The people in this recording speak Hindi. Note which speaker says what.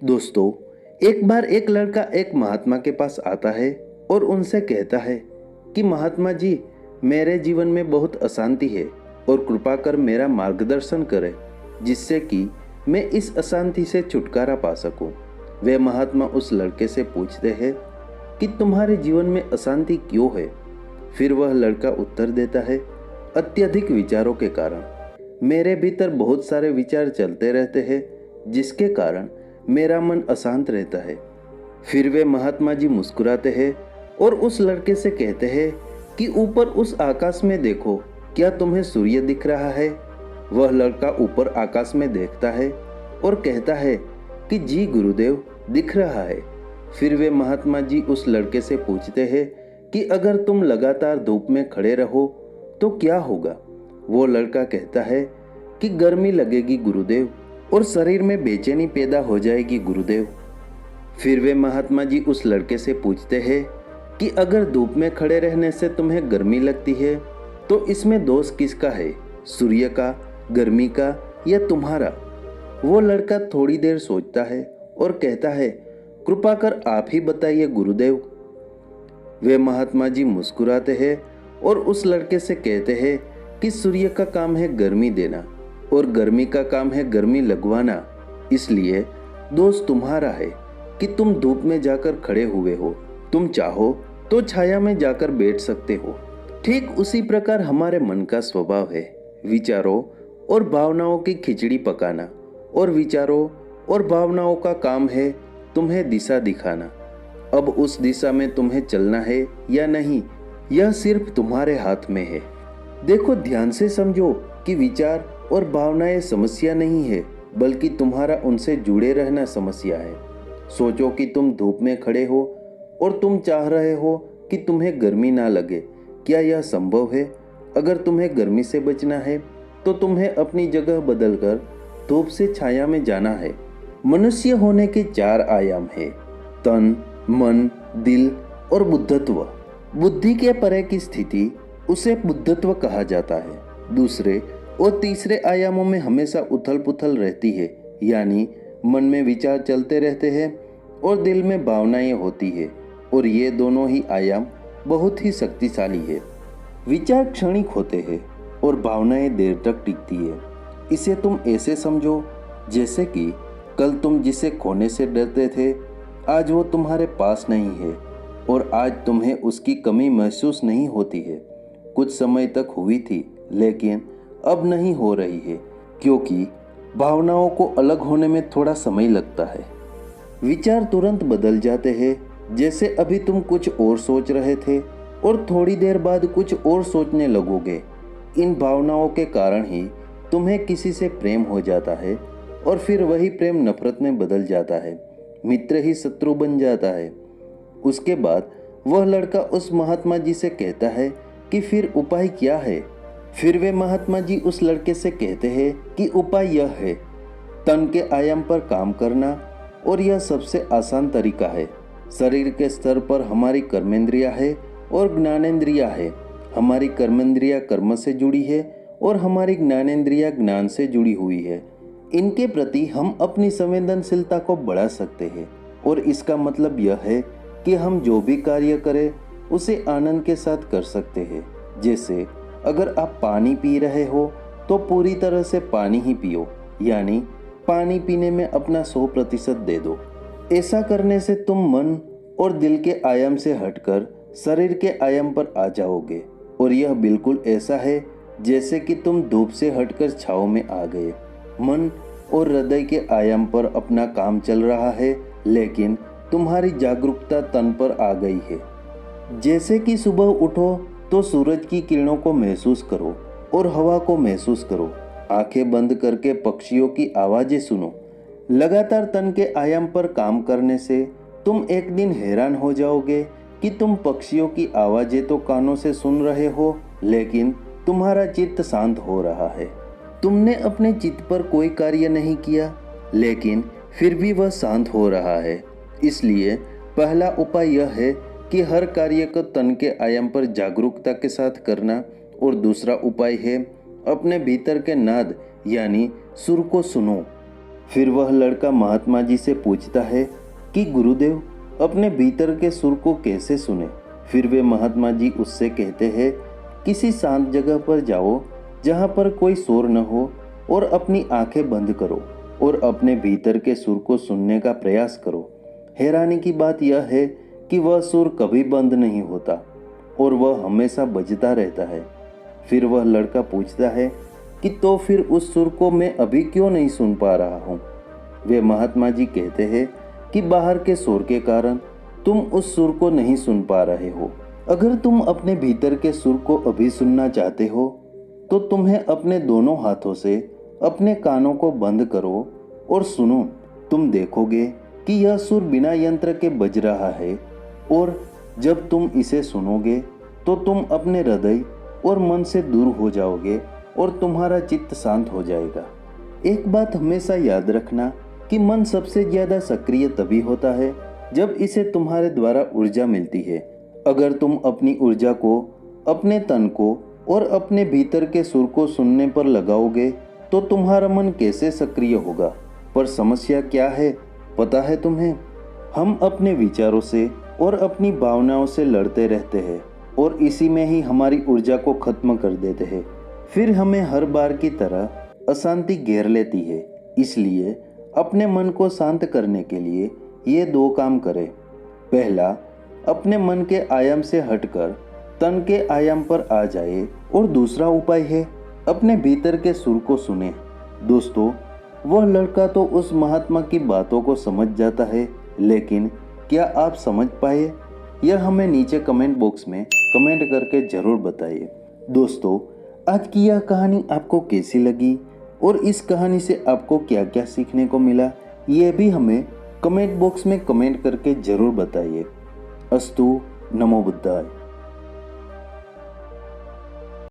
Speaker 1: दोस्तों, एक बार एक लड़का एक महात्मा के पास आता है और उनसे कहता है कि महात्मा जी, मेरे जीवन में बहुत अशांति है और कृपा कर मेरा मार्गदर्शन करें जिससे कि मैं इस अशांति से छुटकारा पा सकूं। वे महात्मा उस लड़के से पूछते हैं कि तुम्हारे जीवन में अशांति क्यों है। फिर वह लड़का उत्तर देता है, अत्यधिक विचारों के कारण। मेरे भीतर बहुत सारे विचार चलते रहते हैं जिसके कारण मेरा मन अशांत रहता है। फिर वे महात्मा जी मुस्कुराते हैं और उस लड़के से कहते हैं कि ऊपर उस आकाश में देखो, क्या तुम्हें सूर्य दिख रहा है। वह लड़का ऊपर आकाश में देखता है और कहता है कि जी गुरुदेव, दिख रहा है। फिर वे महात्मा जी उस लड़के से पूछते हैं कि अगर तुम लगातार धूप में खड़े रहो तो क्या होगा। वो लड़का कहता है कि गर्मी लगेगी गुरुदेव और शरीर में बेचैनी पैदा हो जाएगी गुरुदेव। फिर वे महात्मा जी उस लड़के से पूछते हैं कि अगर धूप में खड़े रहने से तुम्हें गर्मी लगती है तो इसमें दोष किसका है, सूर्य का, गर्मी का या तुम्हारा। वो लड़का थोड़ी देर सोचता है और कहता है, कृपा कर आप ही बताइए गुरुदेव। वे महात्मा जी मुस्कुराते हैं और उस लड़के से कहते हैं कि सूर्य का काम है गर्मी देना और गर्मी का काम है गर्मी लगवाना, इसलिए दोष तुम्हारा है कि तुम धूप में जाकर खड़े हुए हो। तुम चाहो तो छाया में जाकर बैठ सकते हो। ठीक उसी प्रकार हमारे मन का स्वभाव है, विचारों और भावनाओं की खिचड़ी पकाना, और विचारों और भावनाओं का काम है तुम्हें दिशा दिखाना। अब उस दिशा में तुम्हें चलना है या नहीं, यह सिर्फ तुम्हारे हाथ में है। देखो, ध्यान से समझो कि विचार और भावनाएं समस्या नहीं है, बल्कि तुम्हारा उनसे जुड़े रहना समस्या है। सोचो कि तुम धूप में खड़े हो और तुम चाह रहे हो कि तुम्हें गर्मी ना लगे। क्या यह संभव है? अगर तुम्हें गर्मी से बचना है तो तुम्हें अपनी जगह बदलकर धूप से छाया में जाना है। मनुष्य होने के 4 आयाम है, तन, मन, दिल और बुद्धत्व। बुद्धि के परे की स्थिति उसे बुद्धत्व कहा जाता है। दूसरे और तीसरे आयामों में हमेशा उथल पुथल रहती है, यानी मन में विचार चलते रहते हैं और दिल में भावनाएं होती है, और ये दोनों ही आयाम बहुत ही शक्तिशाली है। विचार क्षणिक होते हैं और भावनाएं देर तक टिकती है। इसे तुम ऐसे समझो जैसे कि कल तुम जिसे खोने से डरते थे, आज वो तुम्हारे पास नहीं है और आज तुम्हें उसकी कमी महसूस नहीं होती है। कुछ समय तक हुई थी लेकिन अब नहीं हो रही है, क्योंकि भावनाओं को अलग होने में थोड़ा समय लगता है। विचार तुरंत बदल जाते हैं, जैसे अभी तुम कुछ और सोच रहे थे और थोड़ी देर बाद कुछ और सोचने लगोगे। इन भावनाओं के कारण ही तुम्हें किसी से प्रेम हो जाता है और फिर वही प्रेम नफरत में बदल जाता है, मित्र ही शत्रु बन जाता है। उसके बाद वह लड़का उस महात्मा जी से कहता है कि फिर उपाय क्या है। फिर वे महात्मा जी उस लड़के से कहते हैं कि उपाय यह है, तन के आयाम पर काम करना, और यह सबसे आसान तरीका है। शरीर के स्तर पर हमारी कर्मेंद्रिया है और ज्ञानेंद्रिया है। हमारी कर्मेंद्रिया कर्म से जुड़ी है और हमारी ज्ञानेंद्रिया ज्ञान से जुड़ी हुई है। इनके प्रति हम अपनी संवेदनशीलता को बढ़ा सकते हैं, और इसका मतलब यह है कि हम जो भी कार्य करें उसे आनंद के साथ कर सकते हैं। जैसे अगर आप पानी पी रहे हो तो पूरी तरह से पानी ही पियो, यानी पानी पीने में अपना 100% दे दो। ऐसा करने से तुम मन और दिल के आयाम से हटकर शरीर के आयाम पर आ जाओगे, और यह बिल्कुल ऐसा है जैसे कि तुम धूप से हटकर छांव में आ गए। मन और हृदय के आयाम पर अपना काम चल रहा है, लेकिन तुम्हारी जागरूकता तन पर आ गई है। जैसे कि सुबह उठो तो सूरज की किरणों को महसूस करो और हवा को महसूस करो। आंखें बंद करके पक्षियों की आवाजें सुनो। लगातार तन के आयाम पर काम करने से तुम एक दिन हैरान हो जाओगे कि तुम पक्षियों की आवाजें तो कानों से सुन रहे हो, लेकिन तुम्हारा चित्त शांत हो रहा है। तुमने अपने चित्त पर कोई कार्य नहीं किया, लेकिन फिर भी वह शांत हो रहा है। इसलिए पहला उपाय यह है कि हर कार्य को तन के आयाम पर जागरूकता के साथ करना, और दूसरा उपाय है अपने भीतर के नाद यानी सुर को सुनो। फिर वह लड़का महात्मा जी से पूछता है कि गुरुदेव, अपने भीतर के सुर को कैसे सुने। फिर वे महात्मा जी उससे कहते हैं, किसी शांत जगह पर जाओ जहाँ पर कोई शोर न हो और अपनी आंखें बंद करो और अपने भीतर के सुर को सुनने का प्रयास करो। हैरानी की बात यह है कि वह सुर कभी बंद नहीं होता और वह हमेशा बजता रहता है। फिर वह लड़का पूछता है कि तो फिर उस सुर को मैं अभी क्यों नहीं सुन पा रहा हूँ। वे महात्मा जी कहते हैं कि बाहर के शोर के कारण तुम उस सुर को नहीं सुन पा रहे हो। अगर तुम अपने भीतर के सुर को अभी सुनना चाहते हो तो तुम्हें अपने दोनों हाथों से अपने कानों को बंद करो और सुनो। तुम देखोगे कि यह सुर बिना यंत्र के बज रहा है और जब तुम इसे सुनोगे तो तुम अपने हृदय और मन से दूर हो जाओगे और तुम्हारा चित्त शांत हो जाएगा। एक बात हमेशा याद रखना कि मन सबसे ज्यादा सक्रिय तभी होता है जब इसे तुम्हारे द्वारा ऊर्जा मिलती है। अगर तुम अपनी ऊर्जा को अपने तन को और अपने भीतर के सुर को सुनने पर लगाओगे तो तुम्हारा मन कैसे सक्रिय होगा। पर समस्या क्या है पता है तुम्हें? हम अपने विचारों से और अपनी भावनाओं से लड़ते रहते हैं और इसी में ही हमारी ऊर्जा को खत्म कर देते हैं। फिर हमें हर बार की तरह अशांति घेर लेती है। इसलिए अपने मन को शांत करने के लिए ये दो काम करें। पहला, अपने मन के आयाम से हटकर तन के आयाम पर आ जाए और दूसरा उपाय है अपने भीतर के सुर को सुने। दोस्तों, वह लड़का तो उस महात्मा की बातों को समझ जाता है, लेकिन क्या आप समझ पाए? यह हमें नीचे कमेंट बॉक्स में कमेंट करके जरूर बताइए। दोस्तों, आज की यह कहानी आपको कैसी लगी और इस कहानी से आपको क्या क्या सीखने को मिला, ये भी हमें कमेंट बॉक्स में कमेंट करके जरूर बताइए। अस्तु, नमो बुद्धाय।